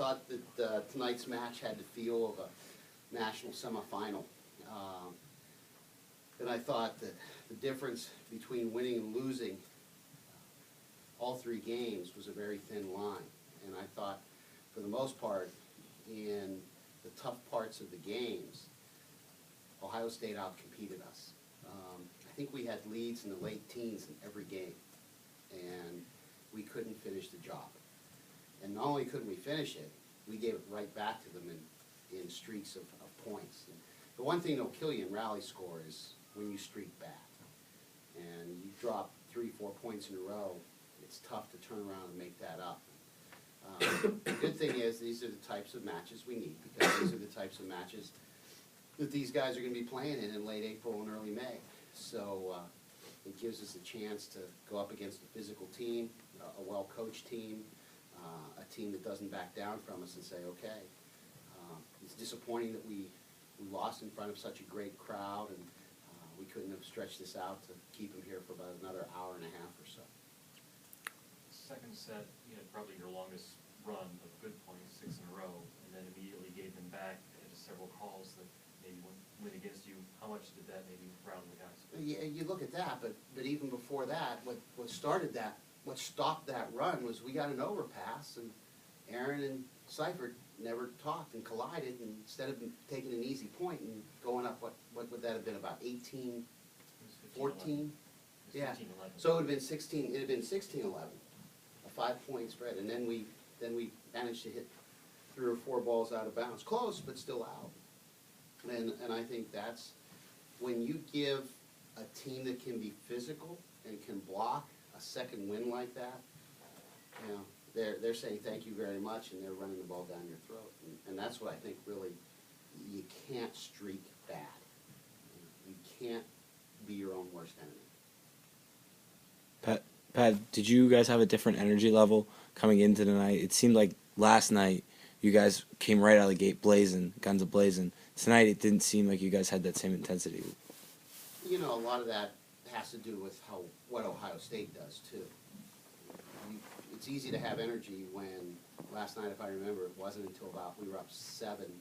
thought that tonight's match had the feel of a national semifinal. And I thought that the difference between winning and losing all three games was a very thin line. And I thought, for the most part, in the tough parts of the games, Ohio State outcompeted us. I think we had leads in the late teens in every game, and we couldn't finish the job. And not only couldn't we finish it, we gave it right back to them in streaks of points. And the one thing that'll kill you in rally score is when you streak back. And you drop 3-4 points in a row, it's tough to turn around and make that up. The good thing is these are the types of matches we need, because these are the types of matches that these guys are going to be playing in late April and early May. So it gives us a chance to go up against a physical team, a well-coached team, a team that doesn't back down from us and say, okay, it's disappointing that we lost in front of such a great crowd, and we couldn't have stretched this out to keep them here for about another hour and a half or so. Second set, you had probably your longest run of good points, 6 in a row, and then immediately gave them back into several calls that maybe went against you. How much did that maybe rattle the guys? Yeah, you look at that, but even before that, what stopped that run was we got an overpass, and Aaron and Seifert never talked and collided, and instead of taking an easy point and going up, what would that have been, about 18, 14? Yeah. 15, 11. So it would have been 16. It had been 16-11, a 5-point spread, and then we managed to hit 3 or 4 balls out of bounds, close but still out. And I think that's when you give a team that can be physical and can block a second win like that. You know, they're saying thank you very much, and they're running the ball down your throat, and that's what I think really you can't streak bad. You can't be your own worst enemy. Pat, did you guys have a different energy level coming into the night? It seemed like last night you guys came right out of the gate blazing, guns a-blazing. Tonight it didn't seem like you guys had that same intensity. You know, a lot of that has to do with what Ohio State does, too. It's easy to have energy when, last night, if I remember, it wasn't until about we were up 7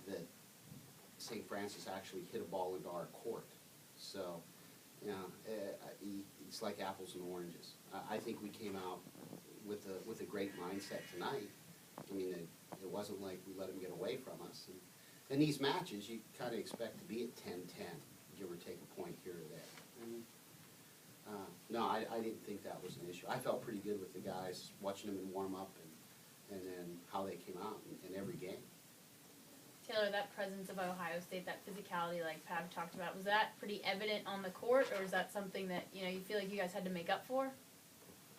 that St. Francis actually hit a ball into our court. So, you know, it's like apples and oranges. I think we came out with a great mindset tonight. I mean, it wasn't like we let them get away from us. And in these matches, you kind of expect to be at 10-10, give or take a point here or there. And, no, I didn't think that was an issue. I felt pretty good with the guys, watching them in warm-up and then how they came out in every game. Taylor, that presence of Ohio State, that physicality like Pav talked about, was that pretty evident on the court, or is that something that, you know, you feel like you guys had to make up for?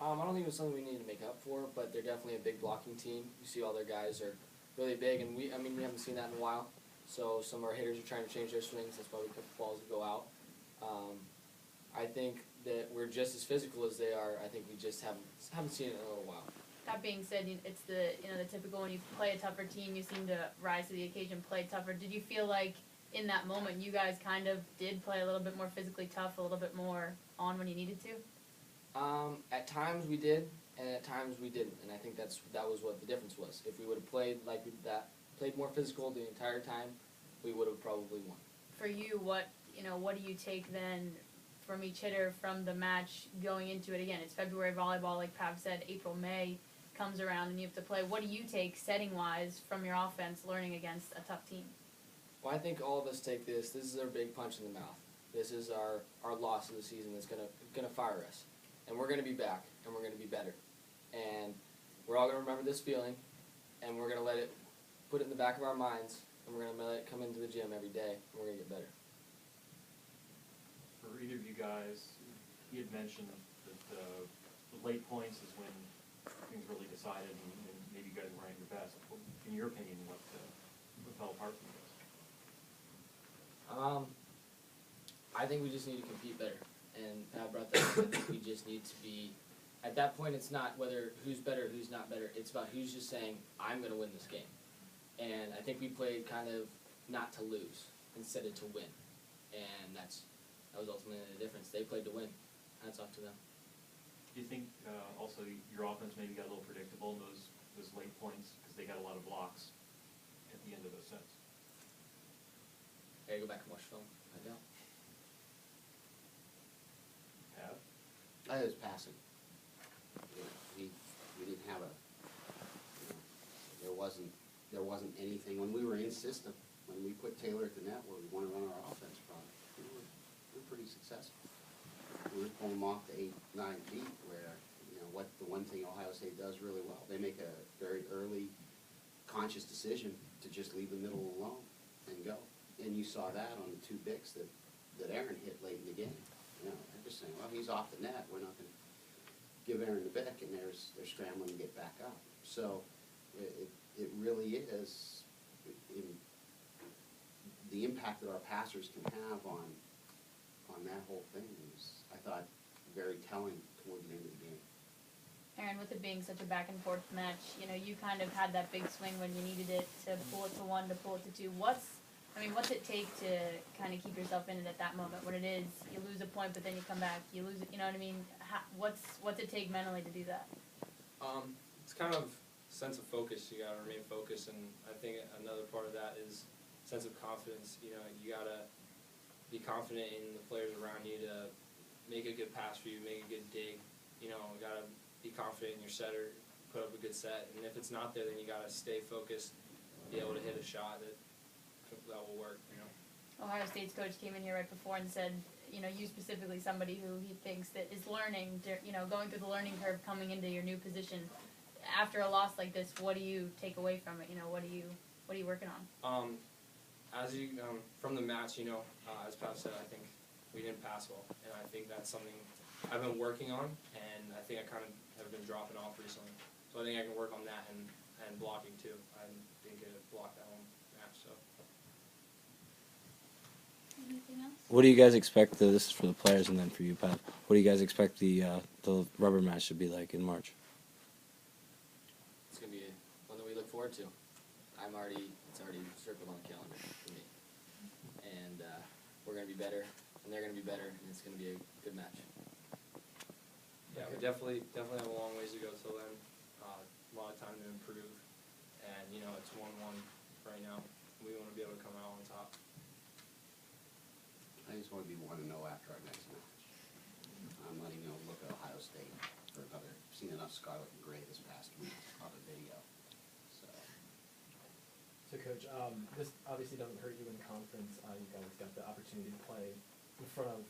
I don't think it was something we needed to make up for, but they're definitely a big blocking team. You see all their guys are really big, and we haven't seen that in a while. So some of our hitters are trying to change their swings. That's why we put balls to go out. I think that we're just as physical as they are. I think we just haven't seen it in a little while. That being said, it's the typical when you play a tougher team, you seem to rise to the occasion, play tougher. Did you feel like in that moment you guys kind of did play a little bit more physically tough, a little bit more on when you needed to? At times we did, and at times we didn't, and I think that was what the difference was. If we would have played like that, played more physical the entire time, we would have probably won. For you, what do you take then from each hitter from the match going into it? Again, it's February volleyball, like Pav said, April, May comes around and you have to play. What do you take setting-wise from your offense learning against a tough team? Well, I think all of us take this. This is our big punch in the mouth. This is our loss of the season that's gonna fire us. And we're going to be back, and we're going to be better. And we're all going to remember this feeling, and we're going to put it in the back of our minds, and we're going to let it come into the gym every day, and we're going to get better. For either of you guys, he had mentioned that the late points is when things really decided, and maybe you guys weren't at your best. In your opinion, what fell apart from this? I think we just need to compete better. And Pat brought that up. I think we just need to be, at that point it's not whether who's better, who's not better. It's about who's just saying, I'm going to win this game. And I think we played kind of not to lose instead of to win. And that was ultimately the difference. They played to win. That's up to them. Do you think also your offense maybe got a little predictable in those late points because they got a lot of Gotta go back and watch film. I know. Pat? I was passing. You know, we didn't have a, you know, there wasn't anything, when we were in system, when we put Taylor at the net where we want to run our offense product, we were pretty successful. We were pulling them off to 8, 9 feet where, you know, what the one thing Ohio State does really well, they make a very early conscious decision to just leave the middle alone and go. And you saw that on the 2 bigs that Aaron hit late in the game. You know, they're just saying, well, he's off the net, we're not going to give Aaron the bick, and they're scrambling to get back up. So it really is the impact that our passers can have on that whole thing is, I thought, very telling toward the end of the game. Aaron, with it being such a back and forth match, you know, you kind of had that big swing when you needed it to pull it to 1, to pull it to 2. What's it take to kind of keep yourself in it at that moment when it is, you lose a point, but then you come back, you lose it, you know what I mean? What's it take mentally to do that? It's kind of sense of focus. You gotta remain focused, and I think another part of that is sense of confidence. You know, you gotta be confident in the players around you to make a good pass for you, make a good dig. You know, you gotta be confident in your setter, put up a good set, and if it's not there, then you gotta stay focused, be able to hit a shot that will work. You know. Ohio State's coach came in here right before and said, you know, you specifically somebody who he thinks that is learning, you know, going through the learning curve, coming into your new position. After a loss like this, what do you take away from it? You know, what are you working on? From the match, you know, as Pat said, I think we didn't pass well, and I think that's something I've been working on, and I think I kind of have been dropping off recently. So I think I can work on that and blocking too. I didn't get it blocked that whole match, so. Anything else? What do you guys expect? This is for the players and then for you, Pat. What do you guys expect the rubber match to be like in March? It's gonna be one that we look forward to. It's already circled on the calendar for me. And we're gonna be better, and they're gonna be better, and it's gonna be a good match. Yeah, we definitely have a long ways to go till then. A lot of time to improve, and you know it's 1-1 right now. We want to be able to come out on top. I just want to be 1-0 after our next match. I'm not even going to look at Ohio State for another. I've seen enough Scarlet and Gray this past week on the video. So, Coach, this obviously doesn't hurt you in conference. You guys got the opportunity to play in front of,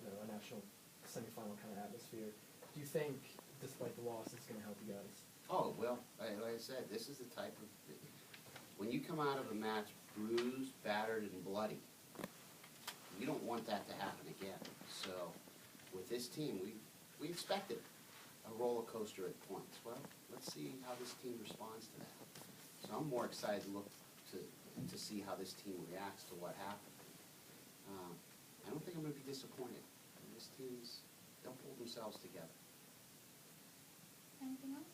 you know, a national semifinal kind of atmosphere. Do you think, despite the loss, it's going to help you guys? Oh, well, like I said, this is the type of, when you come out of a match bruised, battered, and bloody, you don't want that to happen again. So with this team, we expected a roller coaster at points. Well, let's see how this team responds to that. So I'm more excited to look to see how this team reacts to what happened. I don't think I'm going to be disappointed. They'll pull themselves together. Anything else?